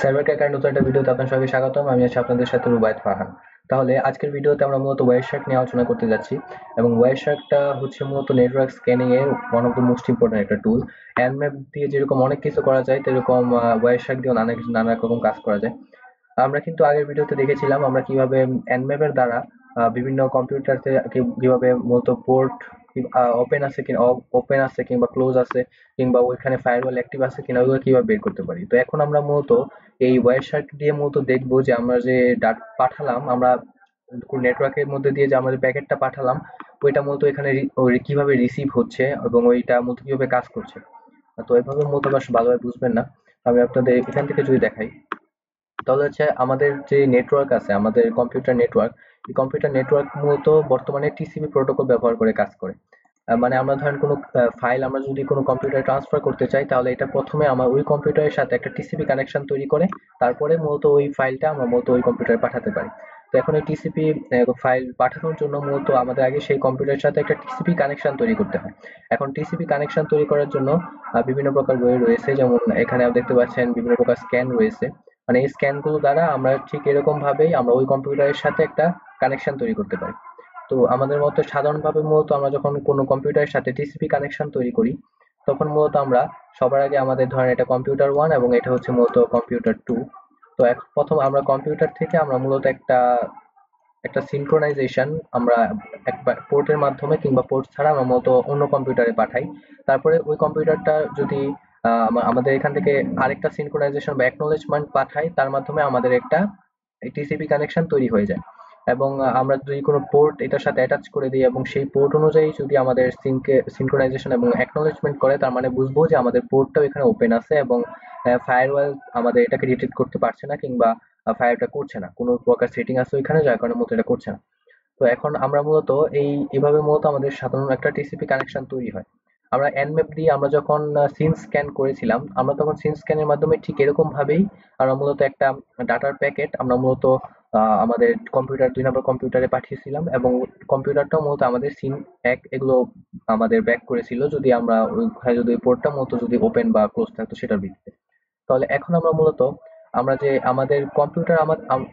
Cyber cracker নতুন একটা ভিডিওতে আপনার সবাইকে স্বাগতম। আমি আছি আপনাদের সাথে রুবায়েত ফারহান। তাহলে আজকের ভিডিওতে আমরা মূলত ওয়ারশার্ক নিয়ে আলোচনা করতে যাচ্ছি, এবং ওয়ারশার্কটা হচ্ছে মূলত নেটওয়ার্ক স্ক্যানিং এর one of the most important একটা টুল। অ্যানম্যাপ দিয়ে যেরকম অনেক কিছু করা যায়, তেরকম ওয়ারশার্ক দিয়েও নানা রকম কাজ করা যায়। আমরা কিন্তু আগের ভিডিওতে দেখেছিলাম আমরা কিভাবে nmap এর দ্বারা বিভিন্ন কম্পিউটারতে কিভাবে মূলত পোর্ট ওপেন আছে কিংবা ক্লোজ আছে, কিংবা ওইখানে ফায়ারওয়াল অ্যাক্টিভ আছে কিনা ওইগুলো কিভাবে বের করতে পারি। তো এখন আমরা মূলত এই ওয়ারশার্ক দিয়ে মূলত দেখবো যে আমরা যে ডাটা পাঠালাম, আমরা নেটওয়ার্কের মধ্যে দিয়ে যে আমরা যে প্যাকেটটা পাঠালাম, ওইটা মূলত এখানে কিভাবে রিসিভ হচ্ছে এবং ওইটা মূলত কিভাবে কাজ করছে। তো এভাবে মূলত আবার ভালোভাবে বুঝবেন না। আমি আপনাদের এখান থেকে যদি দেখাই, তাহলে হচ্ছে আমাদের যে নেটওয়ার্ক আছে, আমাদের কম্পিউটার নেটওয়ার্ক, এই কম্পিউটার নেটওয়ার্ক মূলত বর্তমানে টিসিপি প্রোটোকল ব্যবহার করে কাজ করে। মানে আমরা ধরেন কোনো ফাইল আমরা যদি কোনো কম্পিউটারে ট্রান্সফার করতে চাই, তাহলে এটা প্রথমে আমার ওই কম্পিউটারের সাথে একটা টিসিপি কানেকশন তৈরি করে, তারপরে মূলত ওই ফাইলটা আমরা মূলত ওই কম্পিউটারে পাঠাতে পারি। তো এখন এই টিসিপি ফাইল পাঠানোর জন্য মূলত আমাদের আগে সেই কম্পিউটারের সাথে একটা টিসিপি কানেকশন তৈরি করতে হয়। এখন টিসিপি কানেকশন তৈরি করার জন্য বিভিন্ন প্রকার ওয়ে রয়েছে, যেমন এখানে দেখতে পাচ্ছেন বিভিন্ন প্রকার স্ক্যান রয়েছে। মানে এই স্ক্যান গুলো দ্বারা আমরা ঠিক এরকম ভাবেই আমরা ওই কম্পিউটারের সাথে একটা কানেকশন তৈরি করতে পারি। তো আমাদের মতো সাধারণভাবে মূলত আমরা যখন কোনো কম্পিউটারের সাথে টিসিপি কানেকশন তৈরি করি, তখন মূলত আমরা সবার আগে আমাদের ধরেন এটা কম্পিউটার ওয়ান এবং এটা হচ্ছে মূলত কম্পিউটার টু। তো প্রথম আমরা কম্পিউটার থেকে আমরা মূলত একটা একটা সিনক্রোনাইজেশন আমরা একবার পোর্টের মাধ্যমে কিংবা পোর্ট ছাড়া আমরা মূলত অন্য কম্পিউটারে পাঠাই। তারপরে ওই কম্পিউটারটা যদি আমাদের এখান থেকে আরেকটা সিনক্রোনাইজেশন বা অ্যাকনলেজমেন্ট পাঠাই, তার মাধ্যমে আমাদের একটা টিসিপি কানেকশন তৈরি হয়ে যায়। এবং আমরা যদি কোনো পোর্ট এটার সাথে অ্যাটাচ করে দিই এবং সেই পোর্ট অনুযায়ী যদি আমাদের সিনক্রোনাইজেশন এবং অ্যাকনলেজমেন্ট করে, তার মানে বুঝবো যে আমাদের পোর্টটাও এখানে ওপেন আছে এবং ফায়ারওয়াল আমাদের এটাকে ডিটেক্ট করতে পারছে না, কিংবা ফায়ারটা করছে না, কোনো প্রকার সেটিং আছে ওইখানে যার কারণে মূলত এটা করছে না। তো এখন আমরা মূলত এভাবে মূলত আমাদের সাধারণ একটা টিসিপি কানেকশন তৈরি হয়। আমরা nmap দিয়ে আমরা যখন সিন স্ক্যান করেছিলাম, আমরা তখন সিন স্ক্যানের মাধ্যমে ঠিক এরকম ভাবেই আমরা মূলত একটা ডাটার প্যাকেট আমরা মূলত আমাদের কম্পিউটার 2 নম্বর কম্পিউটারে পাঠিয়েছিলাম, এবং কম্পিউটারটাও মূলত আমাদের সিন এক এগুলো আমাদের ব্যাক করেছিল, যদি আমরা ওইখানে যদি পোর্টটা মূলত যদি ওপেন বা ক্লোজ থাকতো সেটার ভিত্তিতে। তাহলে এখন আমরা মূলত আমরা যে আমাদের কম্পিউটার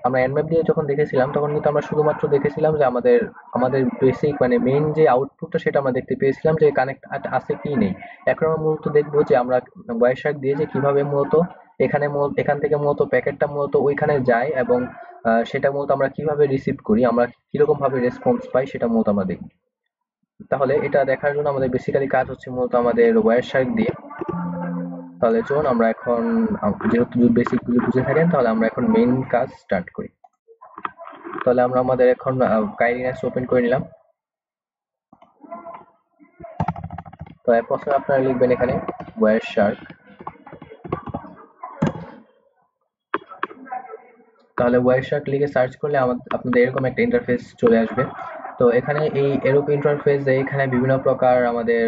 আমরা nmap দিয়ে যখন দেখেছিলাম, তখন কিন্তু আমরা শুধুমাত্র দেখেছিলাম যে আমাদের আমাদের বেসিক মানে মেইন যে আউটপুটটা সেটা আমরা দেখতে পেয়েছিলাম যে কানেক্ট আছে কি নেই। এখন আমরা মূলত দেখবো যে আমরা ওয়াইরশার্ক দিয়ে যে কিভাবে মূলত এখান থেকে মূলত প্যাকেটটা মূলত ওইখানে যায়, এবং সেটা মূলত আমরা কিভাবে রিসিভ করি, আমরা কিরকম ভাবে রেসপন্স পাই সেটা মূলত আমরা দেখি। তাহলে এটা দেখার জন্য আমাদের বেসিক্যালি কাজ হচ্ছে মূলত আমাদের ওয়াইরশার্ক দিয়ে। তাহলে চলুন আমরা এখন যেহেতু বেসিক গুলো বুঝে থাকেন, তাহলে আমরা এখন মেইন কাজ স্টার্ট করি। তাহলে আমরা আমাদের এখন কাইলিনাক্স ওপেন করে নিলাম। তো প্রথমে আপনারা লিখবেন এখানে ওয়ারশার্ক। তাহলে ওয়ারশার্ক লিখে সার্চ করলে আপনাদের এরকম একটা ইন্টারফেস চলে আসবে। তো এখানে এই এরূপ ইন্টারফেস এখানে বিভিন্ন প্রকার আমাদের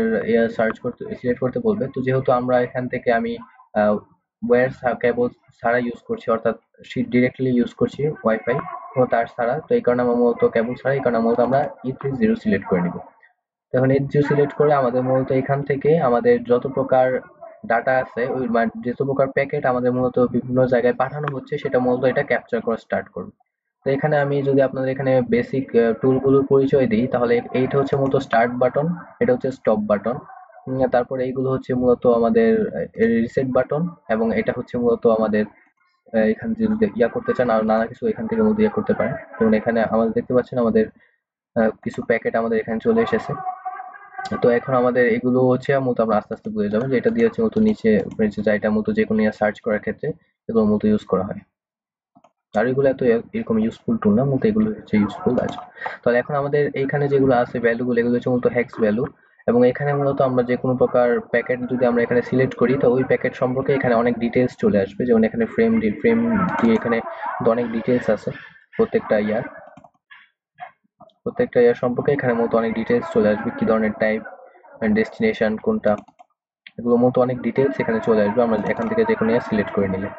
সার্চ করতে সিলেক্ট করতে বলবে। তো যেহেতু আমরা এখান থেকে আমি ওয়্যার কেবল ছাড়া ইউজ করছি, অর্থাৎ ডিরেক্টলি ইউজ করছি ওয়াইফাই, কোনো তার ছাড়া। তো এই কারণে আমরা মূলত কেবল ছাড়া, এই কারণে মূলত আমরা E30 সিলেক্ট করে নিব। এখন E30 সিলেক্ট করে আমাদের মূলত এখান থেকে আমাদের যত প্রকার ডাটা আছে, ওই যত প্রকার প্যাকেট আমাদের মূলত বিভিন্ন জায়গায় পাঠানো হচ্ছে, সেটা মূলত এটা ক্যাপচার করা স্টার্ট করবে। তো এখানে আমি যদি আপনাদের এখানে বেসিক টুলগুলোর পরিচয় দিই, তাহলে এইটা হচ্ছে মূলত স্টার্ট বাটন, এটা হচ্ছে স্টপ বাটন, তারপরে এইগুলো হচ্ছে মূলত আমাদের রিসেট বাটন, এবং এটা হচ্ছে মূলত আমাদের এখান থেকে যদি ইয়া করতে চান আর নানা কিছু এখান থেকে মূলত ইয়া করতে পারেন। যেমন এখানে আমাদের দেখতে পাচ্ছেন আমাদের কিছু প্যাকেট আমাদের এখানে চলে এসেছে। তো এখন আমাদের এগুলো হচ্ছে মূলত আমরা আস্তে আস্তে বুঝে যাবো যে এটা দিয়ে হচ্ছে মূলত নিচে যায়, এটা মূলত যে কোনো সার্চ করার ক্ষেত্রে এগুলো মূলত ইউজ করা হয়। আর এগুলো এত এরকম ইউজফুল টুল না, মূলত এগুলো হচ্ছে ইউজফুল আছে। তাহলে এখন আমাদের এইখানে যেগুলো আছে ভ্যালুগুলো, এগুলো হচ্ছে মূলত হেক্স ভ্যালু, এবং এখানে মূলত আমরা যে কোনো প্রকার প্যাকেট যদি আমরা এখানে সিলেক্ট করি, তো ওই প্যাকেট সম্পর্কে এখানে অনেক ডিটেলস চলে আসবে। যেমন এখানে ফ্রেম দিয়ে এখানে অনেক ডিটেলস আছে প্রত্যেকটা ইয়ার সম্পর্কে এখানে মূলত অনেক ডিটেলস চলে আসবে, কি ধরনের টাইপ, ডেস্টিনেশন কোনটা, এগুলো মূলত অনেক ডিটেলস এখানে চলে আসবে আমরা এখান থেকে যে কোনো সিলেক্ট করে নিলে।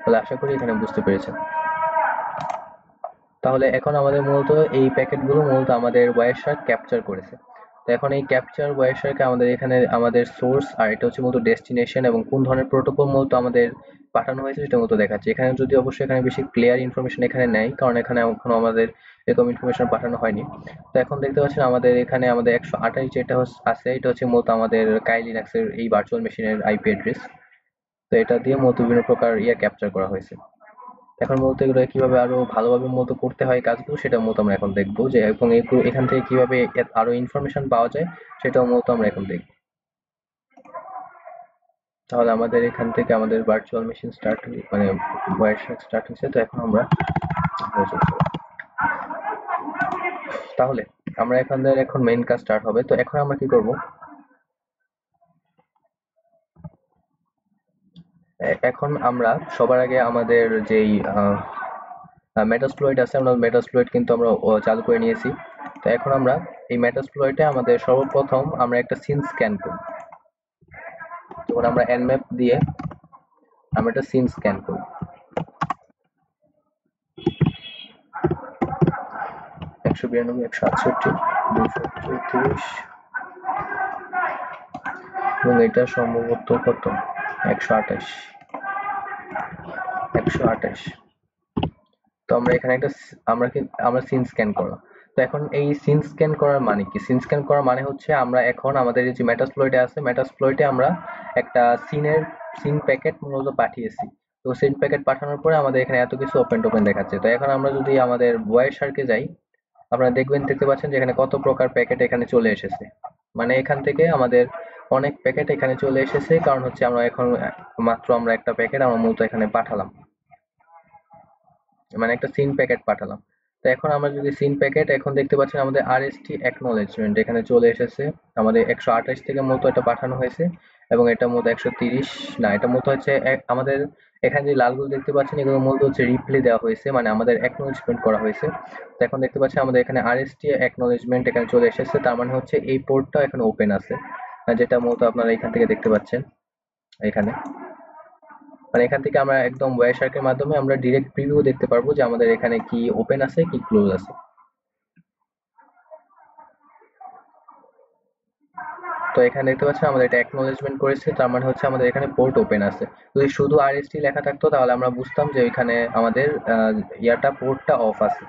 তাহলে আশা করি এখানে বুঝতে পেরেছেন। তাহলে এখন আমাদের মূলত এই প্যাকেটগুলো মূলত আমাদের ওয়ারশার্ক ক্যাপচার করেছে। তো তো এখন এই ক্যাপচার ওয়ারশারকে আমাদের এখানে আমাদের সোর্স আর এটা হচ্ছে মূলত ডেস্টিনেশন এবং কোন ধরনের প্রোটোকল মূলত আমাদের পাঠানো হয়েছে সেটা মতো দেখাচ্ছে। এখানে যদি অবশ্যই এখানে বেশি ক্লিয়ার ইনফরমেশন এখানে নেই, কারণ এখানে এখনো আমাদের এরকম ইনফরমেশন পাঠানো হয়নি। তো এখন দেখতে পাচ্ছেন আমাদের এখানে আমাদের 128 যেটা আছে এটা হচ্ছে মূলত আমাদের কাই লিনাক্সের এই ভার্চুয়াল মেশিনের আইপি অ্যাড্রেস। তো এটা দিয়ে মূলত বিভিন্ন প্রকার ক্যাপচার করা হয়েছে। এখন মূলত এগুলো কিভাবে আরো ভালোভাবে মূলত করতে হয় কাজগুলো সেটা মূলত আমরা এখন দেখবো, যে এবং এখান থেকে কিভাবে আরো ইনফরমেশন পাওয়া যায় সেটাও মূলত আমরা এখন দেখবো। তাহলে আমাদের এখান থেকে আমাদের ভার্চুয়াল মেশিন স্টার্ট মানে ওয়ারশার্ক স্টার্ট হয়েছে। তো এখন আমরা তাহলে আমরা এখন মেইন কাজ স্টার্ট হবে। তো এখন আমরা কি করব, এখন আমরা সবার আগে আমাদের যেই মেটাস্প্লয়েট আছে, আমরা মেটাস্প্লয়েট কিন্তু আমরা চালু করে নিয়েছি। তো এখন আমরা এই মেটাস্প্লয়েটে আমাদের সর্বপ্রথম আমরা একটা সিন স্ক্যান করব। যেমন আমরা nmap দিয়ে আমরা একটা সিন স্ক্যান করব। 192 168 234 এবং এটা সম্ভবত কত 128 128। তো আমরা এখানে একটা আমরা সিন স্ক্যান করলাম। তো এখন এই সিন স্ক্যান করার মানে কি? সিন স্ক্যান করার মানে হচ্ছে আমরা এখন আমাদের এই যে মেটাস্প্লয়েটে আছে, মেটাস্প্লয়েটে আমরা একটা সিন প্যাকেট মূলত পাঠিয়েছি। তো সিন প্যাকেট পাঠানোর পরে আমাদের এখানে এত কিছু ওপেন টোপেন দেখাচ্ছে। তো এখন আমরা যদি আমাদের ওয়ারশার্কে যাই, আপনারা দেখতে পাচ্ছেন যে এখানে কত প্রকার প্যাকেট এখানে চলে এসেছে। মানে এখান থেকে আমাদের অনেক প্যাকেট এখানে চলে এসেছে, কারণ হচ্ছে আমরা এখন মাত্র আমরা একটা প্যাকেট আমরা মূলত এখানে পাঠালাম, মানে একটা সিন প্যাকেট পাঠালাম। তো এখন আমরা যদি সিন প্যাকেট এখন দেখতে পাচ্ছেন আমাদের আরএসটি অ্যাকনলেজমেন্ট এখানে চলে এসেছে। আমাদের 128 থেকে মতো এটা পাঠানো হয়েছে এবং এটা মতো 130 না, এটা মতো হচ্ছে আমাদের এখানে যে লালগুলো দেখতে পাচ্ছেন এগুলো মূলত হচ্ছে রিপ্লে দেওয়া হয়েছে, মানে আমাদের অ্যাকনলেজমেন্ট করা হয়েছে। তো এখন দেখতে পাচ্ছেন আমাদের এখানে আরএসটি অ্যাকনলেজমেন্ট এখানে চলে এসেছে, তার মানে হচ্ছে এই পোর্টটা এখন ওপেন আছে, যেটা মূলত আপনারা এখান থেকে দেখতে পাচ্ছেন। এখানে মানে এখান থেকে আমরা একদম ওয়ারশার্কের মাধ্যমে আমরা ডিরেক্ট প্রিভিউ দেখতে পারবো যে আমাদের এখানে কি ওপেন আছে কি ক্লোজ আছে। তো এখানে দেখতে পাচ্ছেন আমাদের এটা অ্যাকনলেজমেন্ট করেছে, তার মানে হচ্ছে আমাদের এখানে পোর্ট ওপেন আছে। যদি শুধু আরএসটি লেখা থাকতো তাহলে আমরা বুঝতাম যে এখানে আমাদের পোর্টটা অফ আছে।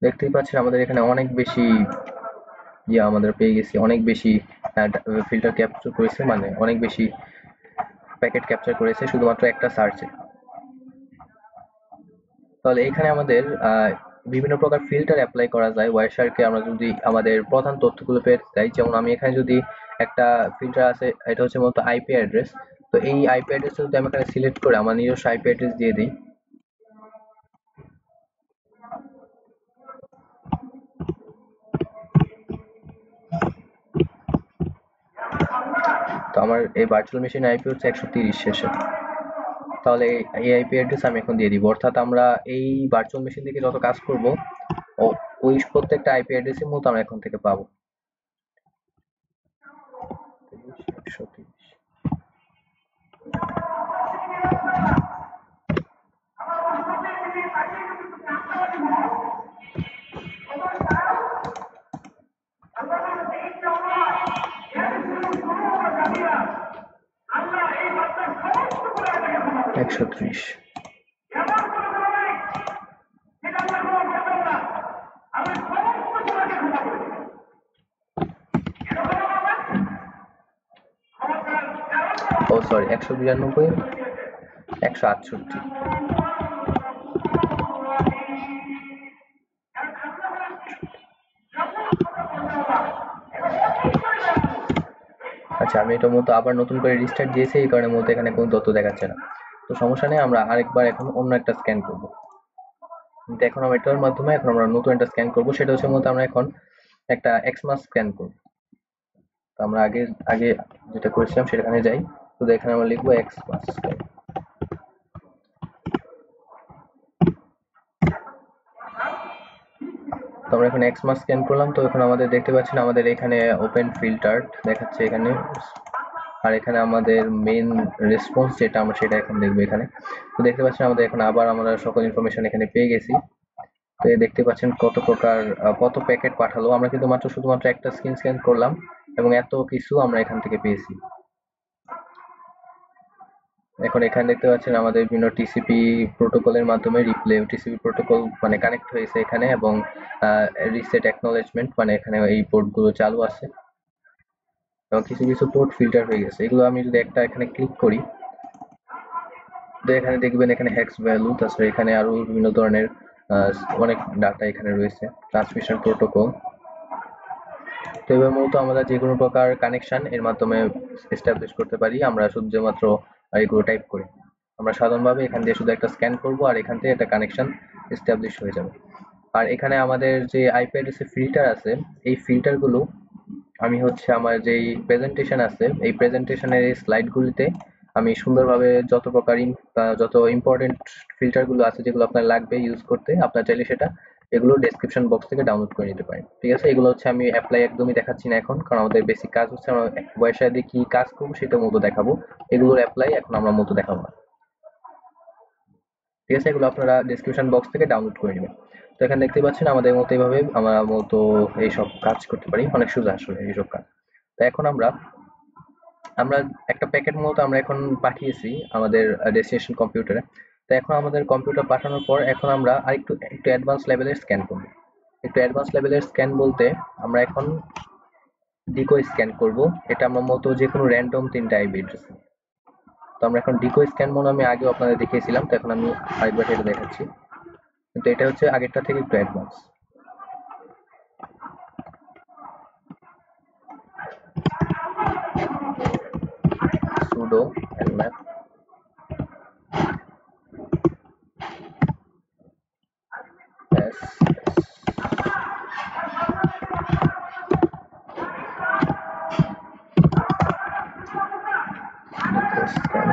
দেখতেই পাচ্ছেন আমাদের এখানে অনেক বেশি আমাদের পেয়ে গেছি, অনেক বেশি ফিল্টার ক্যাপচার করেছে, মানে অনেক বেশি প্যাকেট ক্যাপচার করেছে শুধুমাত্র একটা সার্চে। তাহলে এখানে আমাদের বিভিন্ন প্রকার ফিল্টার অ্যাপ্লাই করা যায় ওয়ারশার্কে। আমরা যদি আমাদের প্রধান তথ্যগুলো পেতে চাই, যেমন আমি এখানে যদি একটা ফিল্টার আছে, এটা হচ্ছে মূলত আইপি অ্যাড্রেস। তো এই আইপি অ্যাড্রেস যদি আমি এখানে সিলেক্ট করে আমার নিজস্ব আইপি অ্যাড্রেস দিয়ে দিই, তো আমার এই ভার্চুয়াল মেশিন আইপি হচ্ছে 130 শেষে। তাহলে এই আইপি অ্যাড্রেস আমি এখন দিয়ে দিব, অর্থাৎ আমরা এই ভার্চুয়াল মেশিন থেকে যত কাজ করব ওই প্রত্যেকটা আইপি অ্যাড্রেসের মতো আমরা এখন থেকে পাবো। 130 130। ও সরি, 192 168। আচ্ছা, আমি এটা মূলত আবার নতুন করে রিস্টার্ট দিয়েছি, এই কারণে মূলত এখানে কোনো তথ্য দেখাচ্ছে না। তো সমস্যা নেই, আমরা আরেকবার এখন অন্য একটা স্ক্যান করব। কিন্তু এখন আমরা এটার মাধ্যমে এখন আমরা নতুন একটা স্ক্যান করব, সেটা হচ্ছে মূলত আমরা এখন একটা এক্সমাস স্ক্যান করব। তো আমরা আগে আগে যেটা করেছিলাম সেখানে যাই। তো এখানে আমরা লিখবো এক্সমাস স্ক্যান। তো আমরা এখন এক্সমাস স্ক্যান করলাম। তো এখন আমাদের দেখতে পাচ্ছেন আমাদের এখানে ওপেন ফিল্টার দেখাচ্ছে এখানে, আর এখানে আমাদের মেইন রেসপন্স যেটা আমরা সেটা এখন দেখবো এখানে। তো দেখতে পাচ্ছেন আমাদের এখন আবার আমরা সকল ইনফরমেশন এখানে পেয়ে গেছি। তো এই দেখতে পাচ্ছেন কত প্রকার কত প্যাকেট পাঠালো। আমরা কিন্তু মাত্র শুধুমাত্র একটা স্ক্যান করলাম এবং এত কিছু আমরা এখান থেকে পেয়েছি। এখন এখানে দেখতে পাচ্ছেন আমাদের বিভিন্ন টিসিপি প্রোটোকলের মাধ্যমে রিপ্লে টিসিপি প্রোটোকল মানে কানেক্ট হয়েছে এখানে, এবং রিসেট অ্যাকনলেজমেন্ট মানে এখানে এই পোর্টগুলো চালু আছে এবং কিছু কিছু পোর্ট ফিল্টার হয়ে গেছে। এগুলো আমি যদি একটা এখানে ক্লিক করি, তো এখানে দেখবেন এখানে হেক্স ভ্যালু, তাছাড়া এখানে আরো বিভিন্ন ধরনের অনেক ডাটা এখানে রয়েছে, ট্রান্সমিশন প্রোটোকল। তো এবার মূলত আমরা যে কোনো প্রকার কানেকশন এর মাধ্যমে এস্টাবলিশ করতে পারি। আমরা শুধুমাত্র এগুলো টাইপ করি। আমরা সাধারণভাবে এখান দিয়ে শুধু একটা স্ক্যান করব আর এখান থেকে একটা কানেকশন এস্টাবলিশ হয়ে যাবে। আর এখানে আমাদের যে আইপি অ্যাড্রেসে ফিল্টার আছে, এই ফিল্টারগুলো আমি হচ্ছে আমার যেই প্রেজেন্টেশন আছে এই প্রেজেন্টেশনের এই স্লাইডগুলিতে আমি সুন্দরভাবে যত প্রকার যত ইম্পর্টেন্ট ফিল্টারগুলো আছে যেগুলো আপনার লাগবে ইউজ করতে, আপনার চাইলে সেটা এগুলো ডেসক্রিপশন বক্স থেকে ডাউনলোড করে নিতে পারেন। ঠিক আছে, এগুলো হচ্ছে আমি অ্যাপ্লাই একদমই দেখাচ্ছি না এখন, কারণ আমাদের বেসিক কাজ হচ্ছে আমরা ওয়েবসাইটে দিয়ে কি কাজ করবো সেটা মতো দেখাবো। এগুলোর অ্যাপ্লাই এখন আমরা মতো দেখাবো না। ঠিক আছে, এগুলো আপনারা ডেসক্রিপশন বক্স থেকে ডাউনলোড করে নেবেন। তো এখানে দেখতে পাচ্ছেন আমাদের মতো এইভাবে আমরা মতো এইসব কাজ করতে পারি, অনেক সোজা আসলে এইসব কাজ। তো এখন আমরা আমরা একটা প্যাকেট মতো আমরা এখন পাঠিয়েছি আমাদের ডেস্টিনেশন কম্পিউটারে। তো এখন আমাদের কম্পিউটার পাঠানোর পর এখন আমরা আরেকটু একটু অ্যাডভান্স লেভেলের স্ক্যান করব। একটু অ্যাডভান্স লেভেলের স্ক্যান বলতে আমরা এখন ডিকো স্ক্যান করব। এটা আমরা মতো যে কোনো র্যান্ডম 3টা আইপি অ্যাড্রেস। তো আমরা এখন ডিকো স্ক্যান মনে আমি আগেও আপনাদের দেখিয়েছিলাম, তো এখন আমি আরেকবার এটা দেখাচ্ছি, কিন্তু এটা হচ্ছে আগেরটা থেকে একটু advance. sudo nmap s scan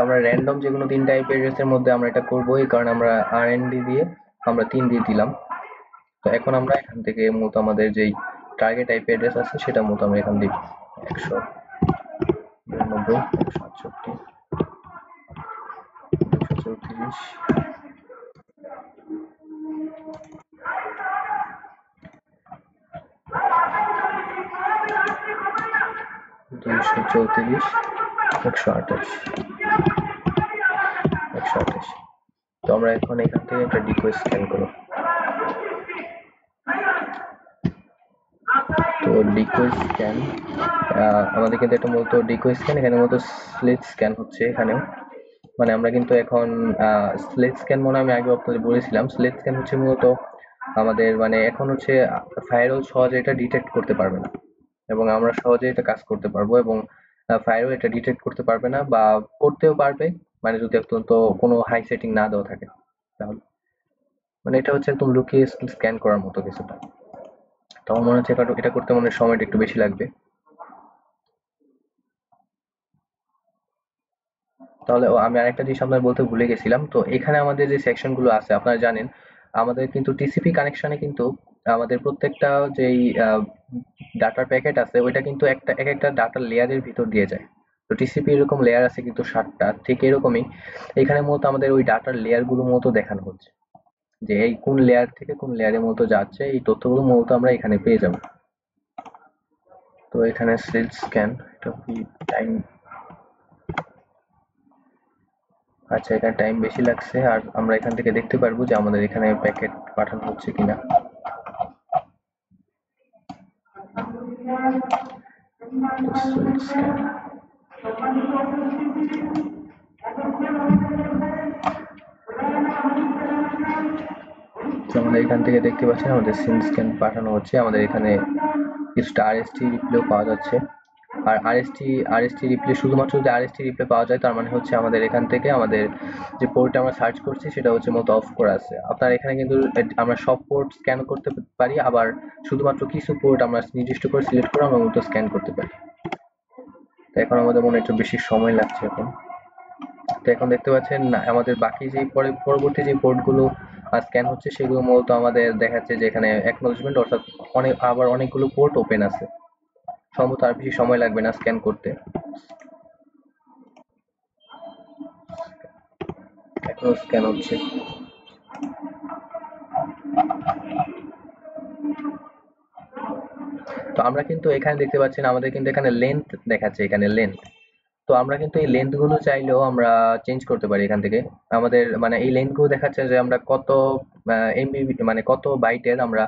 আমরা র্যান্ডম যে কোনো 3টা আইপি অ্যাড্রেসের মধ্যে আমরা এটা করব, এই কারণে আমরা rnd দিয়ে আমরা 3 দিয়ে দিলাম। তো এখন আমরা এখান থেকে মূলত আমাদের যেই টার্গেট আইপি অ্যাড্রেস আছে সেটা মতো আমরা এখান দিব 192 168 234 234 128 128। তো আমরা এখন এখান থেকে একটা ডিকো স্ক্যান করব। তো ডিকো স্ক্যান আমাদের কিন্তু এটা মূলত ডিকো স্ক্যান, এখানে মূলত স্লিট স্ক্যান হচ্ছে এখানেও। মানে আমরা কিন্তু এখন স্লিট স্ক্যান মনে আমি আগে আপনাদের বলেছিলাম, স্লিট স্ক্যান হচ্ছে মূলত আমাদের মানে এখন হচ্ছে ফায়ারওয়াল সহজে এটা ডিটেক্ট করতে পারবে না এবং আমরা সহজে এটা কাজ করতে পারবো, এবং ফায়ারওয়াল এটা ডিটেক্ট করতে পারবে না বা করতেও পারবে মানে যদি অত্যন্ত কোনো হাই সেটিং না দেওয়া থাকে তাহলে। মানে এটা হচ্ছে একদম লুকিয়ে স্ক্যান করার মতো কিছুটা। তো আমার মনে হচ্ছে এটা করতে মনে হয় সময়টা একটু বেশি লাগবে। তাহলে আমি আরেকটা জিনিস আপনার বলতে ভুলে গেছিলাম। তো এখানে আমাদের যে সেকশন গুলো আছে আপনারা জানেন আমাদের কিন্তু টিসিপি কানেকশনে কিন্তু আমাদের প্রত্যেকটা যেই ডাটার প্যাকেট আছে ওইটা কিন্তু একটা এক একটা ডাটার লেয়ারের ভিতর দিয়ে যায়। তো টিসিপি এরকম লেয়ার আছে কিন্তু 7টা, ঠিক এরকমই এখানে মূলত আমাদের ওই ডাটার লেয়ার গুলো মূলত দেখানো হচ্ছে যে এই কোন লেয়ার থেকে কোন লেয়ারের মতো যাচ্ছে, এই তথ্যগুলো মূলত আমরা এখানে পেয়ে যাবো। তো এখানে সেল স্ক্যান এটা কি টাইম, আচ্ছা এখানে টাইম বেশি লাগছে, আর আমরা এখান থেকে দেখতে পারবো যে আমাদের এখানে প্যাকেট পাঠানো হচ্ছে কিনা। আমাদের এখান থেকে দেখতে পাচ্ছেন আমাদের সিন স্ক্যান পাঠানো হচ্ছে, আমাদের এখানে কিছুটা আরএসটি রিপ্লেও পাওয়া যাচ্ছে। আর আরএসটি রিপ্লে শুধুমাত্র যদি আরএসটি রিপ্লে পাওয়া যায় তার মানে হচ্ছে আমাদের এখান থেকে আমাদের যে পোর্টটা আমরা সার্চ করছি সেটা হচ্ছে মতো অফ করা আছে। আপনার এখানে কিন্তু আমরা সব পোর্ট স্ক্যান করতে পারি, আবার শুধুমাত্র কিছু পোর্ট আমরা নির্দিষ্ট করে সিলেক্ট করে আমরা মতো স্ক্যান করতে পারি। তো এখন আমাদের মনে একটু বেশি সময় লাগছে এখন। তো এখন দেখতে পাচ্ছেন না আমাদের বাকি যে পরবর্তী যে পোর্টগুলো স্ক্যান হচ্ছে সেগুলো মূলত আমাদের দেখাচ্ছে যে এখানে অ্যাকনলেজমেন্ট, অর্থাৎ আবার অনেকগুলো পোর্ট ওপেন আছে। সম্ভবত আর বেশি সময় লাগবে না স্ক্যান করতে। এখনো স্ক্যান হচ্ছে। তো আমরা কিন্তু এখানে দেখতে পাচ্ছেন আমাদের কিন্তু এখানে লেন্থ দেখাচ্ছে, এখানে লেন্থ। তো আমরা কিন্তু এই লেন্থ গুলো চাইলেও আমরা চেঞ্জ করতে পারি এখান থেকে। আমাদের মানে এই লেন্থ গুলো দেখাচ্ছে যে আমরা কত এমবি, মানে কত বাইটের আমরা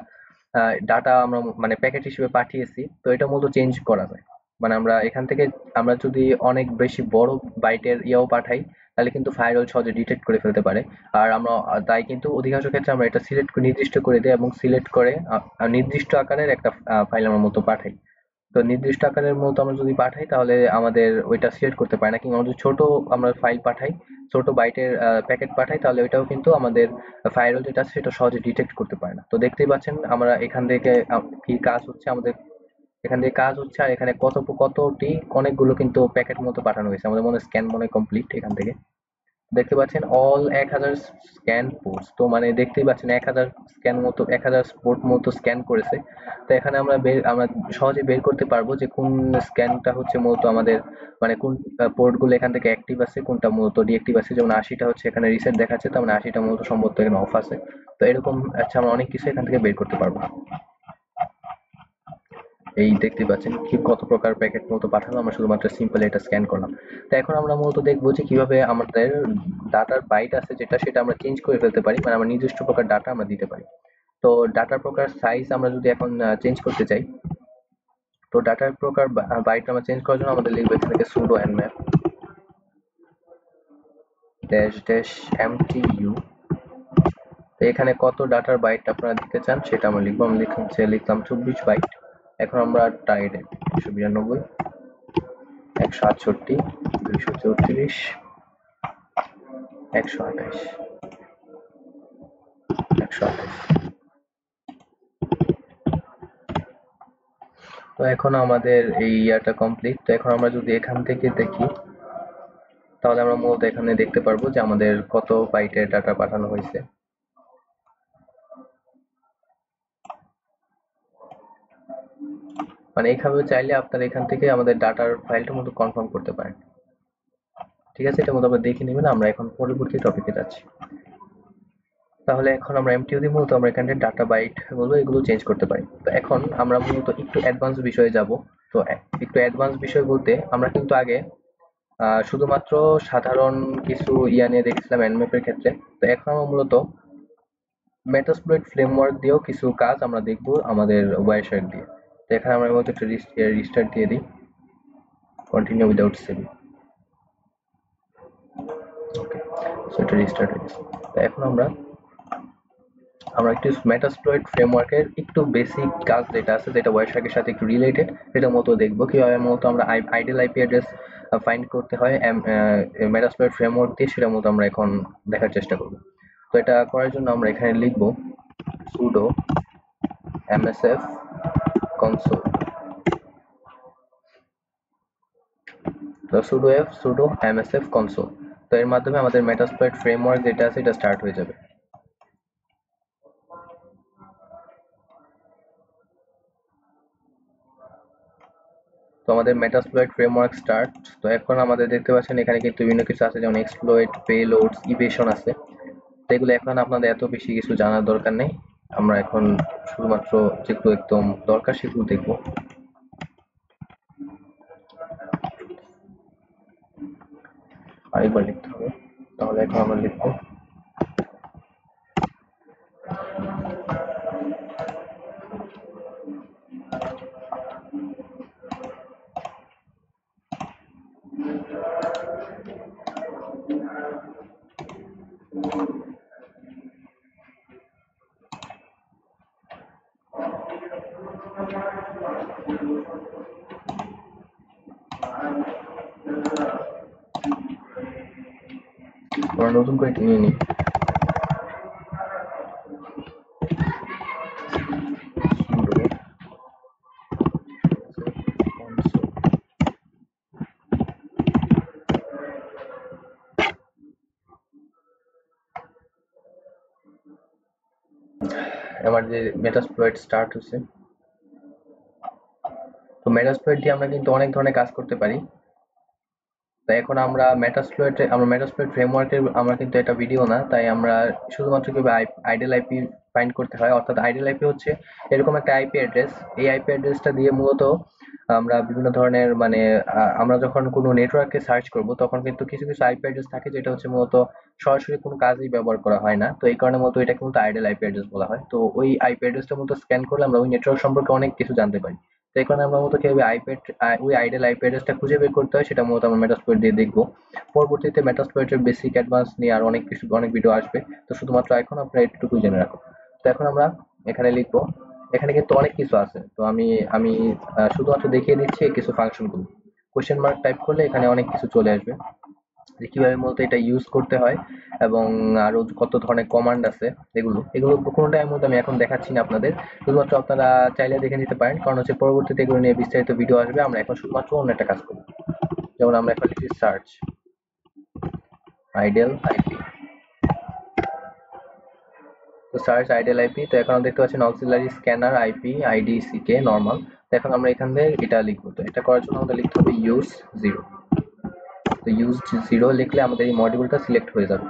ডাটা আমরা মানে প্যাকেট হিসেবে পাঠিয়েছি। তো এটা মূলত চেঞ্জ করা যায়। মানে আমরা এখান থেকে আমরা যদি অনেক বেশি বড় বাইটের ইয়েও পাঠাই, তাহলে কিন্তু ফায়ারওয়াল সহজে ডিটেক্ট করে ফেলতে পারে। আর আমরা তাই কিন্তু অধিকাংশ ক্ষেত্রে আমরা এটা নির্দিষ্ট করে দিই এবং সিলেক্ট করে নির্দিষ্ট আকারের একটা ফাইল আমরা মতো পাঠাই। তো নির্দিষ্ট আকারের মতো আমরা যদি পাঠাই তাহলে আমাদের ওইটা সিলেক্ট করতে পারে না, কিংবা আমরা যদি ছোট আমরা ফাইল পাঠাই, ছোট বাইটের প্যাকেট পাঠাই, তাহলে ওইটাও কিন্তু আমাদের ফায়ারওয়াল যেটা আছে সেটা সহজে ডিটেক্ট করতে পারে না। তো দেখতেই পাচ্ছেন আমরা এখান থেকে কি কাজ হচ্ছে আমাদের, এখান থেকে কাজ হচ্ছে আর এখানে কতটি অনেকগুলো কিন্তু প্যাকেট মতো পাঠানো হয়েছে। আমাদের মনে স্ক্যান মনে কমপ্লিট। এখান থেকে দেখতে পাচ্ছেন অল 1000 স্ক্যান পোর্টস। তো মানে দেখতেই পাচ্ছেন 1000 স্ক্যান মতো, 1000 পোর্ট মতো স্ক্যান করেছে। তো এখানে আমরা সহজে বের করতে পারবো যে কোন স্ক্যানটা হচ্ছে মূলত আমাদের, মানে কোন পোর্ট গুলো এখান থেকে অ্যাক্টিভ আছে, কোনটা মূলত ডিঅ্যাক্টিভ আছে। যেমন 80টা হচ্ছে এখানে রিসেট দেখাচ্ছে, তার মানে 80টা মূলত সম্ভবত এখানে অফ আছে। তো এরকম আচ্ছা আমরা অনেক কিছু এখান থেকে বের করতে পারবো। এই দেখতে পাচ্ছেন কি কত প্রকার প্যাকেট মতো পাঠানো, আমরা শুধুমাত্র সিম্পল এটা স্ক্যান করলাম। তো এখন আমরা মূলত দেখবো যে কিভাবে আমাদের ডাটার বাইট আছে যেটা, সেটা আমরা চেঞ্জ করে ফেলতে পারি, মানে আমরা নির্দিষ্ট প্রকার ডাটা আমরা দিতে পারি। তো ডাটার প্রকার সাইজ আমরা যদি এখন চেঞ্জ করতে চাই, তো ডাটার প্রকার বাইট আমরা চেঞ্জ করার জন্য আমাদের লিখবো এখান থেকে sudo nmap dash dash mtu। তো এখানে কত ডাটার বাইট আপনারা দিতে চান সেটা আমরা লিখবো। আমরা লিখলাম 24 বাইট। এখন আমরা টার্গেট 192, 168, 234, 128, 128। তো এখন আমাদের এই ইয়ারটা কমপ্লিট। তো এখন আমরা যদি এখান থেকে দেখি, তাহলে আমরা মূলত এখানে দেখতে পারবো যে আমাদের কত বাইটের ডাটা পাঠানো হয়েছে। মানে এইভাবে চাইলে আপনারা এখান থেকে আমাদের ডাটার ফাইলটা মতো কনফার্ম করতে পারেন। ঠিক আছে, এটা মতো আমরা দেখে নেবেন। আমরা এখন পরবর্তী টপিকে যাচ্ছি। তাহলে এখন আমরা এমটিইউ দিয়ে মূলত আমরা এখানে ডাটা বাইট গুলো এগুলো চেঞ্জ করতে পারি। তো এখন আমরা মূলত একটু অ্যাডভান্স বিষয়ে যাব। তো একটু অ্যাডভান্স বিষয় বলতে আমরা কিন্তু আগে শুধুমাত্র সাধারণ কিছু ইয়া নিয়ে দেখছিলাম এনম্যাপের ক্ষেত্রে। তো এখন আমরা মূলত মেটাস্প্লয়েট ফ্রেমওয়ার্ক দিয়েও কিছু কাজ আমরা দেখব আমাদের ওয়ারশার্ক দিয়ে। তো এখানে আমরা মূলত একটা রিস্টার্ট দিয়ে দিই, কন্টিনিউ উইদাউট সেভিং। ওকে, সো এটা রিস্টার্ট হয়ে গেছে। তো এখন আমরা একটু মেটাস্প্লয়েট ফ্রেমওয়ার্কের একটু বেসিক কাজ যেটা আছে, যেটা ওয়ারশার্কের সাথে একটু রিলেটেড, সেটা মতো দেখবো কিভাবে মূলত আমরা আইডিয়াল আইপি অ্যাড্রেস ফাইন্ড করতে হয় মেটাস্প্লয়েট ফ্রেমওয়ার্ক দিয়ে, সেটা মতো আমরা এখন দেখার চেষ্টা করব। তো এটা করার জন্য আমরা এখানে লিখব sudo msf console। তো sudo msf console। তো এর মাধ্যমে আমাদের মেটাস্প্লয়েট ফ্রেমওয়ার্ক যেটা আছে এটা স্টার্ট হয়ে যাবে। তো আমাদের মেটাস্প্লয়েট ফ্রেমওয়ার্ক স্টার্ট। তো এখন আমাদের দেখতে পাচ্ছেন এখানে কিন্তু বিভিন্ন কিছু আছে, যেমন এক্সপ্লয়েট, পেলোডস, ইভেশন আছে। তো এগুলো এখন আপনাদের এত বেশি কিছু জানার দরকার নেই। আমরা এখন শুধুমাত্র যেগুলো একদম দরকার সেগুলো দেখবো। আরেকবার লিখতে হবে। তাহলে এখন আমরা লিখবো আমরা নতুন করে নিয়ে নিই আমার যে মেটাস্প্লয়েট স্টার্ট হচ্ছে, তো মেটাস্প্লয়েট দিয়ে আমরা কিন্তু অনেক ধরনের কাজ করতে পারি। তো এখন আমরা মেটাস্প্লয়েট ফ্রেমওয়ার্কের আমরা কিন্তু এটা ভিডিও না, তাই আমরা শুধুমাত্র কিভাবে আইডেল আইপি ফাইন্ড করতে হয়, অর্থাৎ আইডেল আইপি হচ্ছে এরকম একটা আইপি অ্যাড্রেস। এই আইপি অ্যাড্রেসটা দিয়ে মূলত আমরা বিভিন্ন ধরনের মানে আমরা যখন কোনো নেটওয়ার্কে সার্চ করব তখন কিন্তু কিছু কিছু আইপি অ্যাড্রেস থাকে যেটা হচ্ছে মূলত সরাসরি কোনো কাজেই ব্যবহার করা হয় না, তো এই কারণে মূলত এটাকে মূলত আইডেল আইপি অ্যাড্রেস বলা হয়। তো ওই আইপি অ্যাড্রেসটা মূলত স্ক্যান করলে আমরা ওই নেটওয়ার্ক সম্পর্কে অনেক কিছু জানতে পারি। তো এই কারণে আমরা মূলত কিভাবে ওই আইডেল আইপি অ্যাড্রেসটা খুঁজে বের করতে হয় সেটা মূলত আমরা মেটাস্প্লয়েট দিয়ে দেখবো। পরবর্তীতে মেটাস্প্লয়েটের বেসিক অ্যাডভান্স নিয়ে আর অনেক ভিডিও আসবে। তো শুধুমাত্র এখন আপনারা এটুকুই জেনে রাখো। তো এখন আমরা এখানে লিখবো, এখানে কিন্তু অনেক কিছু আছে, তো আমি আমি শুধুমাত্র দেখিয়ে দিচ্ছি এই কিছু ফাংশনগুলো। কোশ্চেন মার্ক টাইপ করলে এখানে অনেক কিছু চলে আসবে যে কিভাবে মূলত এটা ইউজ করতে হয়, এবং আরো কত ধরনের কমান্ড আছে। এগুলো কোনোটাই মূলত আমি এখন দেখাচ্ছি না আপনাদের, শুধুমাত্র আপনারা চাইলে দেখে নিতে পারেন, কারণ হচ্ছে পরবর্তীতে এগুলো নিয়ে বিস্তারিত ভিডিও আসবে। আমরা এখন শুধুমাত্র অন্য একটা কাজ করব, যেমন আমরা এখন লিখি সার্চ আইডেল আইপি। তো সার্চ আইডেল আইপি, তো এখন দেখতে পাচ্ছেন অক্সিলারি স্ক্যানার আইপি আইডিসিকে নর্মাল। তো এখন আমরা এখান থেকে এটা লিখবো, তো এটা করার জন্য আমাদের লিখতে হবে ইউজ জিরো। তো ইউজ জিরো লিখলে আমাদের এই মডিউলটা সিলেক্ট হয়ে যাবে।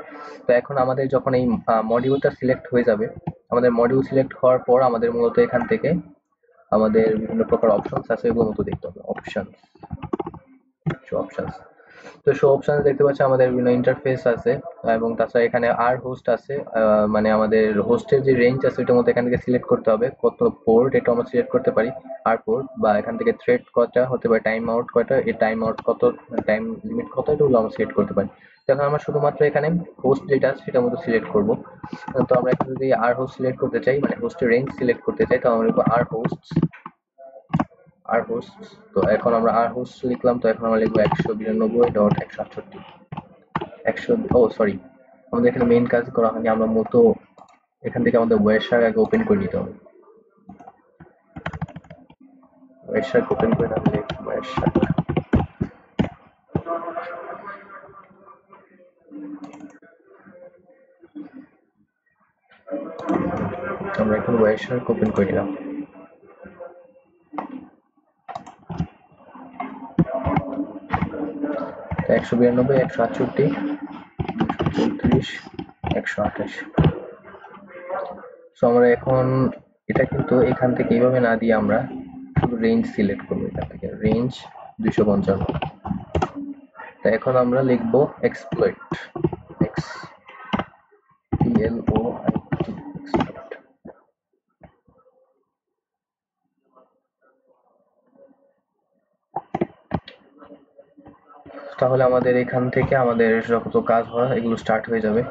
তো এখন আমাদের যখন এই মডিউলটা সিলেক্ট হয়ে যাবে, আমাদের মডিউল সিলেক্ট হওয়ার পর আমাদের মূলত এখান থেকে আমাদের বিভিন্ন প্রকার অপশনস আছে, এগুলো মতো দেখতে হবে। অপশনস তো শো অপশন দেখতে পাচ্ছি আমাদের বিভিন্ন ইন্টারফেস আছে, এবং তাছাড়া এখানে আর হোস্ট আছে, মানে আমাদের হোস্টের যে রেঞ্জ আছে ওইটার মধ্যে এখান থেকে সিলেক্ট করতে হবে কত পোর্ট, এটা আমরা সিলেক্ট করতে পারি আর পোর্ট, বা এখান থেকে থ্রেড কয়টা হতে পারে, টাইম আউট কয়টা, এই টাইম আউট কত, টাইম লিমিট কত, এগুলো আমরা সিলেক্ট করতে পারি। তো এখন আমরা শুধুমাত্র এখানে হোস্ট যেটা আছে সেটার মধ্যে সিলেক্ট করব। তো আমরা এখানে যদি আর হোস্ট সিলেক্ট করতে চাই, মানে হোস্টের রেঞ্জ সিলেক্ট করতে চাই, তো আমরা লিখবো আর হোস্ট। তো এখন আমরা আর হোস্ট লিখলাম, তো এখন আমরা লিখবো 192.168 একশো, ও সরি, আমাদের এখানে মেইন কাজ করা হয়নি, আমরা মূলত এখান থেকে আমাদের ওয়েবসাইট আগে ওপেন করে নিতে হবে। ওয়েবসাইট ওপেন করে রাখলে ওয়েবসাইট, আমরা এখন ওয়েবসাইট ওপেন করে নিলাম। 192.168.234.128। সো আমরা এখন এটা কিন্তু এখান থেকে এইভাবে না দিয়ে আমরা শুধু রেঞ্জ সিলেক্ট করবো, এখান থেকে রেঞ্জ 255। তো এখন আমরা লিখবো exploit, X P L O I T, exploit. তাহলে আমাদের এখান থেকে আমাদের যত কাজ হয় এগুলো স্টার্ট হয়ে যাবে।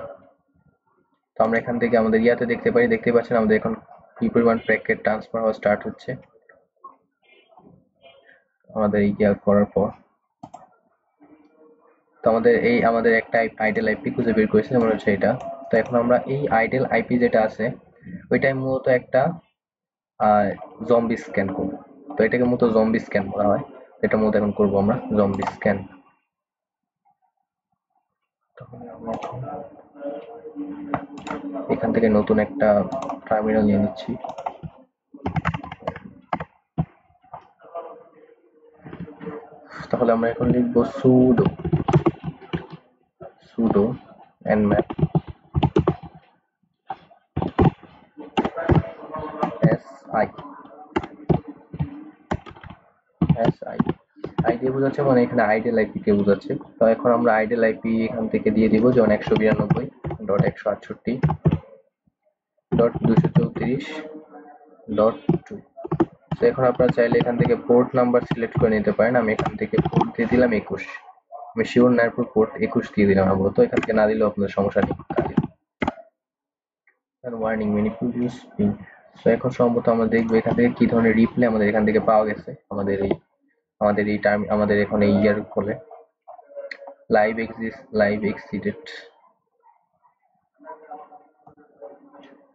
তো আমরা এখান থেকে আমাদের ইয়াতে দেখতে পাচ্ছেন আমাদের এখন কি পরিমাণ প্যাকেট ট্রান্সফার হওয়া স্টার্ট হচ্ছে আমাদের এই ইয়া করার পর। তো আমাদের একটা আইডেল আইপি খুঁজে বের করেছে, যেমন হচ্ছে এটা। তো এখন আমরা এই আইডেল আইপি যেটা আছে ওইটাই মূলত একটা জম্বি স্ক্যান করব। তো এটাকে মূলত জম্বি স্ক্যান বলা হয়, এটা মূলত এখন করবো আমরা জম্বি স্ক্যান। তাহলে আমরা এখান থেকে নতুন একটা টার্মিনাল নিয়ে নিচ্ছি। তাহলে আমরা এখন লিখবো sudo nmap si আই দিয়ে বোঝাচ্ছে, মানে এখানে আইডেল আইপি কে বোঝাচ্ছে। তো এখন আমরা আইডেল আইপি এখান থেকে দিয়ে দিব, যেমন 192.168.234.2। তো এখন আপনারা চাইলে এখান থেকে পোর্ট নাম্বার সিলেক্ট করে নিতে পারেন। আমি এখান থেকে পোর্ট দিয়ে দিলাম 21, আমি শিওর না, এরপর পোর্ট 21 দিয়ে দিলাম আপাতত, এখান থেকে না দিলেও আপনাদের সমস্যা নেই। Warning manipulating. তো এখন সম্ভবত আমরা দেখবো এখান থেকে কি ধরনের রিপ্লে আমাদের এখান থেকে পাওয়া গেছে। আমাদের এখন এই ইয়ার ফলে লাইভ এক্সিডেড,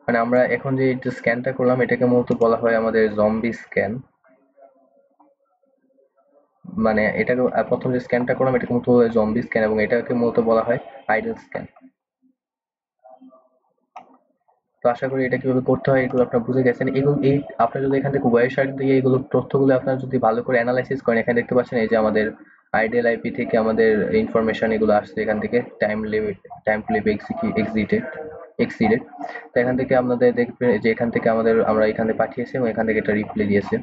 মানে আমরা এখন যে স্ক্যানটা করলাম এটাকে মূলত বলা হয় আমাদের জম্বি স্ক্যান। মানে এটাকে প্রথম যে স্ক্যানটা করলাম এটাকে মূলত বলা হয় জম্বি স্ক্যান, এবং এটাকে মূলত বলা হয় আইডল স্ক্যান। তো আশা করি এটা কিভাবে করতে হয় এগুলো আপনারা বুঝে গেছেন। এগুলো এই আপনারা যদি এখান থেকে ওয়াইরশার্ক দিয়ে এগুলো তথ্যগুলো আপনারা যদি ভালো করে অ্যানালাইসিস করেন, এখানে দেখতে পাচ্ছেন এই যে আমাদের আইডিয়াল আইপি থেকে আমাদের ইনফরমেশন এগুলো আসছে এখান থেকে time limit, time to live exceeded. তো এখান থেকে আপনাদের দেখবেন যে এখান থেকে আমরা এখানে পাঠিয়েছি এবং এখান থেকে এটা রিপ্লাই দিয়েছে।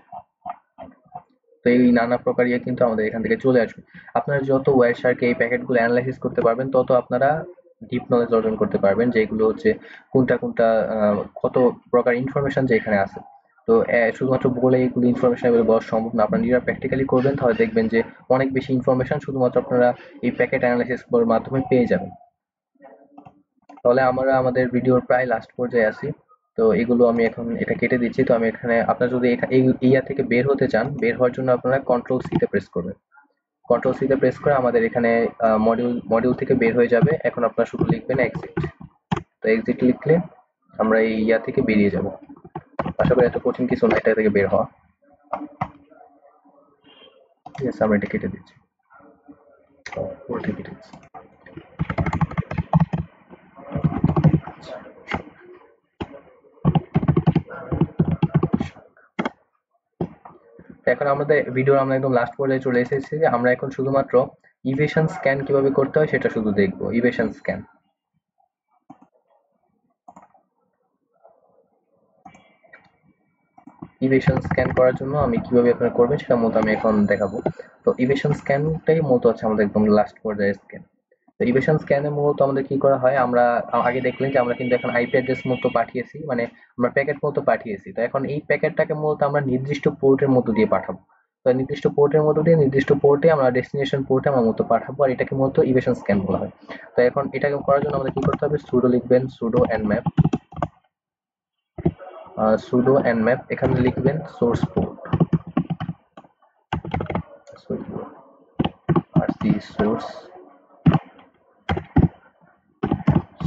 তো এই নানা প্রকার ইয়ে কিন্তু আমাদের এখান থেকে চলে আসবে। আপনারা যত ওয়াইরশার্কে এই প্যাকেটগুলো অ্যানালাইসিস করতে পারবেন তত আপনারা ডিপ নলেজ অর্জন করতে পারবেন যে এগুলো হচ্ছে কোনটা কত প্রকার ইনফরমেশন যে এখানে আছে। তো শুধুমাত্র বলে এগুলো ইনফরমেশন এগুলো বলা সম্ভব না। আপনারা নিজেরা প্র্যাকটিক্যালি করবেন তাহলে দেখবেন যে অনেক বেশি ইনফরমেশন শুধুমাত্র আপনারা এই প্যাকেট অ্যানালাইসিস করার মাধ্যমে পেয়ে যাবেন। তাহলে আমরা আমাদের ভিডিওর প্রায় লাস্ট পর্যায়ে আছি। তো এগুলো আমি এখন এটা কেটে দিচ্ছি। তো আমি এখানে আপনারা যদি এই ইয়া থেকে বের হতে চান, বের হওয়ার জন্য আপনারা কন্ট্রোল সি তে প্রেস করবেন। কন্ট্রোল সি তে প্রেস করে আমাদের এখানে মডিউল থেকে বের হয়ে যাবে। এখন আপনারা শুধু লিখবেন এক্সিট। তো এক্সিট লিখলে আমরা এই ইয়া থেকে বেরিয়ে যাব। আশা করি এত কঠিন কিছু না এটা থেকে বের হওয়া। ঠিক আছে, আমরা এটা কেটে দিচ্ছি। পুরোটা কেটে দিচ্ছি। এখন আমাদের ভিডিওর আমরা একদম লাস্ট পর্যায়ে চলে এসেছি যে আমরা এখন শুধুমাত্র ইভেশন স্ক্যান কিভাবে করতে হয় সেটা শুধু দেখবো। ইভেশন স্ক্যান ইভেশন স্ক্যান করার জন্য আমি কিভাবে আপনারা করবেন সেটা মতো আমি এখন দেখাবো। তো ইভেশন স্ক্যানটাই মূলত হচ্ছে আমাদের একদম লাস্ট পর্যায়ে স্ক্যান। তো ইভেশন স্ক্যানে মূলত আমাদের কি করা হয়, আমরা আগে দেখলেন যে আমরা কিন্তু এখন আইপি অ্যাড্রেস মতো পাঠিয়েছি, মানে আমরা প্যাকেট মতো পাঠিয়েছি। তো এখন এই প্যাকেটটাকে মূলত আমরা নির্দিষ্ট পোর্টের মধ্য দিয়ে পাঠাবো। তো নির্দিষ্ট পোর্টের মধ্য দিয়ে নির্দিষ্ট পোর্টে আমরা ডেস্টিনেশন পোর্টে আমরা মতো পাঠাবো, আর এটাকে মূলত ইভেশন স্ক্যান বলা হয়। তো এখন এটাকে করার জন্য আমাদের কি করতে হবে, সুডো লিখবেন, সুডো nmap এখানে লিখবেন source port, rc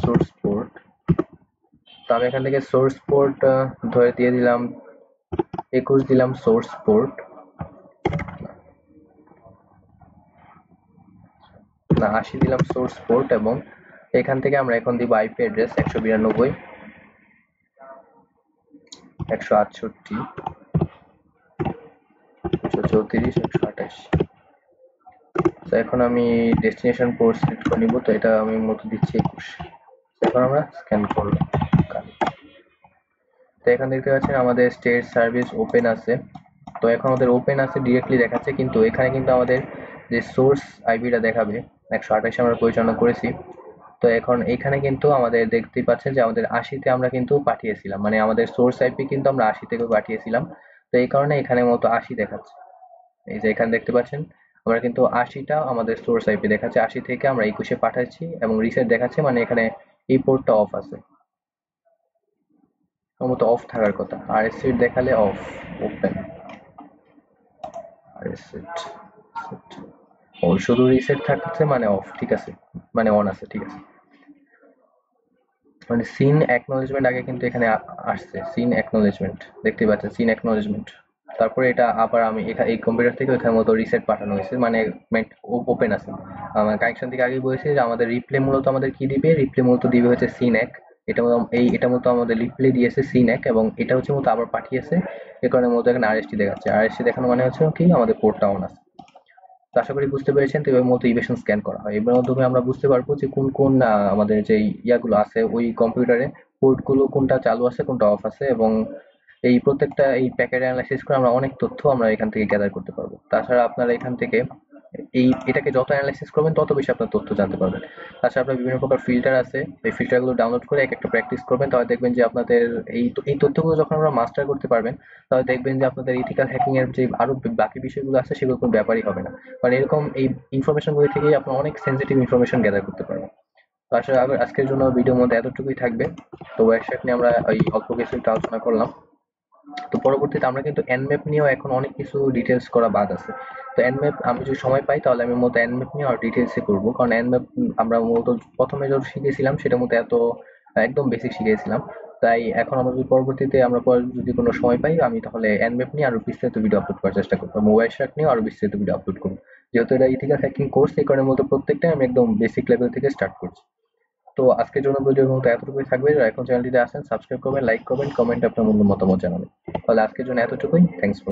source port. তো আমি এখান থেকে সোর্স পোর্ট ধরে দিয়ে দিলাম 21, দিলাম সোর্স পোর্ট, না 80 দিলাম সোর্স পোর্ট, এবং এখান থেকে আমরা এখন দিব আইপি অ্যাড্রেস 192 168 134 128। তো এখন আমি ডেস্টিনেশন পোর্ট সিলেক্ট করে নিব। তো এটা আমি মতো দিচ্ছি 21। এখন আমরা স্ক্যান করলাম। তো এখান দেখতে পাচ্ছেন আমাদের স্টেট সার্ভিস ওপেন আছে। তো এখন আমাদের ওপেন আছে ডিরেক্টলি দেখাচ্ছে, কিন্তু এখানে কিন্তু আমাদের যে সোর্স আইপিটা দেখাবে 128 আমরা পরিচালনা করেছি। তো এখন এখানে কিন্তু আমাদের দেখতেই পাচ্ছেন যে আমাদের 80-তে আমরা কিন্তু পাঠিয়েছিলাম, মানে আমাদের সোর্স আইপি কিন্তু আমরা 80 থেকে পাঠিয়েছিলাম। তো এই কারণে এখানে মতো 80 দেখাচ্ছে। এই যে এখানে দেখতে পাচ্ছেন আমরা কিন্তু 80টা আমাদের সোর্স আইপি দেখাচ্ছে, 80 থেকে আমরা 21-এ পাঠাচ্ছি এবং রিসেট দেখাচ্ছে, মানে এখানে এই পোর্টটা অফ আছে, মতো অফ থাকার কথা। আর সেট দেখালে অফ, ওপেন, রিসেট, ও শুধু রিসেট থাকছে মানে অফ, ঠিক আছে, মানে অন আছে, ঠিক আছে। মানে সিন অ্যাকনলেজমেন্ট আগে কিন্তু এখানে আসছে, সিন অ্যাকনলেজমেন্ট দেখতে পাচ্ছেন, সিন অ্যাকনলেজমেন্ট। তারপরে এটা আবার আমি এই কম্পিউটার থেকে ওখানে মতো রিসেট পাঠানো হয়েছে, মানে ওপেন আছে। আমার কানেকশন থেকে আগেই বলেছি যে আমাদের রিপ্লে মূলত আমাদের কি দিবে, রিপ্লে মূলত দিবে হচ্ছে সিন এক। এটা মূলত আমাদের রিপ্লে দিয়েছে সিন এক, এবং এটা হচ্ছে মূলত আবার পাঠিয়েছে। এ কারণে মূলত এখানে আরএসটি দেখাচ্ছে, আরএসটি দেখানো মানে হচ্ছে কি আমাদের পোর্টটা অন আছে। তো আশা করি বুঝতে পেরেছেন। তো এবার মতো ইভেশন স্ক্যান করা হয়, এবার মাধ্যমে আমরা বুঝতে পারবো যে কোন কোন আমাদের যে ইয়াগুলো আছে ওই কম্পিউটারে, পোর্ট গুলো কোনটা চালু আছে কোনটা অফ আছে, এবং এই প্রত্যেকটা এই প্যাকেট অ্যানালাইসিস করে আমরা অনেক তথ্য আমরা এখান থেকে গ্যাদার করতে পারবো। তাছাড়া আপনারা এখান থেকে এটাকে যত অ্যানালাইসিস করবেন তত বেশি আপনার তথ্য জানতে পারবেন। তাছাড়া আপনার বিভিন্ন প্রকার ফিল্টার আছে, এই ফিল্টারগুলো ডাউনলোড করে এক একটা প্র্যাকটিস করবেন, তাহলে দেখবেন যে আপনাদের এই তথ্যগুলো যখন আমরা মাস্টার করতে পারবেন, তাহলে দেখবেন যে আপনাদের ইথিক্যাল হ্যাকিং এর যে আরো বাকি বিষয়গুলো আছে সেগুলো কোনো ব্যাপারই হবে না। কারণ এরকম এই ইনফরমেশনগুলো থেকেই আপনার অনেক সেন্সিটিভ ইনফরমেশন গ্যাদার করতে পারবেন। তো আসলে আজকের জন্য ভিডিওর মধ্যে এতটুকুই থাকবে। তো ওয়াইরশার্ক নিয়ে আমরা এই অল্প কিছু একটু আলোচনা করলাম। তো পরবর্তীতে আমরা কিন্তু nmap নিয়েও এখন অনেক কিছু ডিটেলস করা বাদ আছে। তো nmap আমি যদি সময় পাই তাহলে আমি মূলত nmap নিয়ে আরো ডিটেলসে করব, কারণ nmap আমরা মূলত প্রথমে যখন শিখেছিলাম সেটা মূলত এত একদম বেসিক শিখেছিলাম। তাই এখন আমরা যদি পরবর্তীতে আমরা যদি কোনো সময় পাই আমি তাহলে nmap নিয়ে আরো বিস্তারিত ভিডিও আপলোড করার চেষ্টা করবো, মোবাইল শার্ক নিয়ে আরো বিস্তারিত ভিডিও আপলোড করবো। যেহেতু এটা ইথিক্যাল হ্যাকিং কোর্স, এই কারণে মূলত প্রত্যেকটাই আমি একদম বেসিক লেভেল থেকে স্টার্ট করছি। তো আজকের জন্য ভিডিওর মতো এতটুকুই থাকবে। এখন চ্যানেলটিতে আসেন, সাবস্ক্রাইব করবেন, লাইক করবেন, কমেন্ট আপনার মূল্য মতামত জানাবেন। তাহলে আজকের জন্য এতটুকুই। Thanks for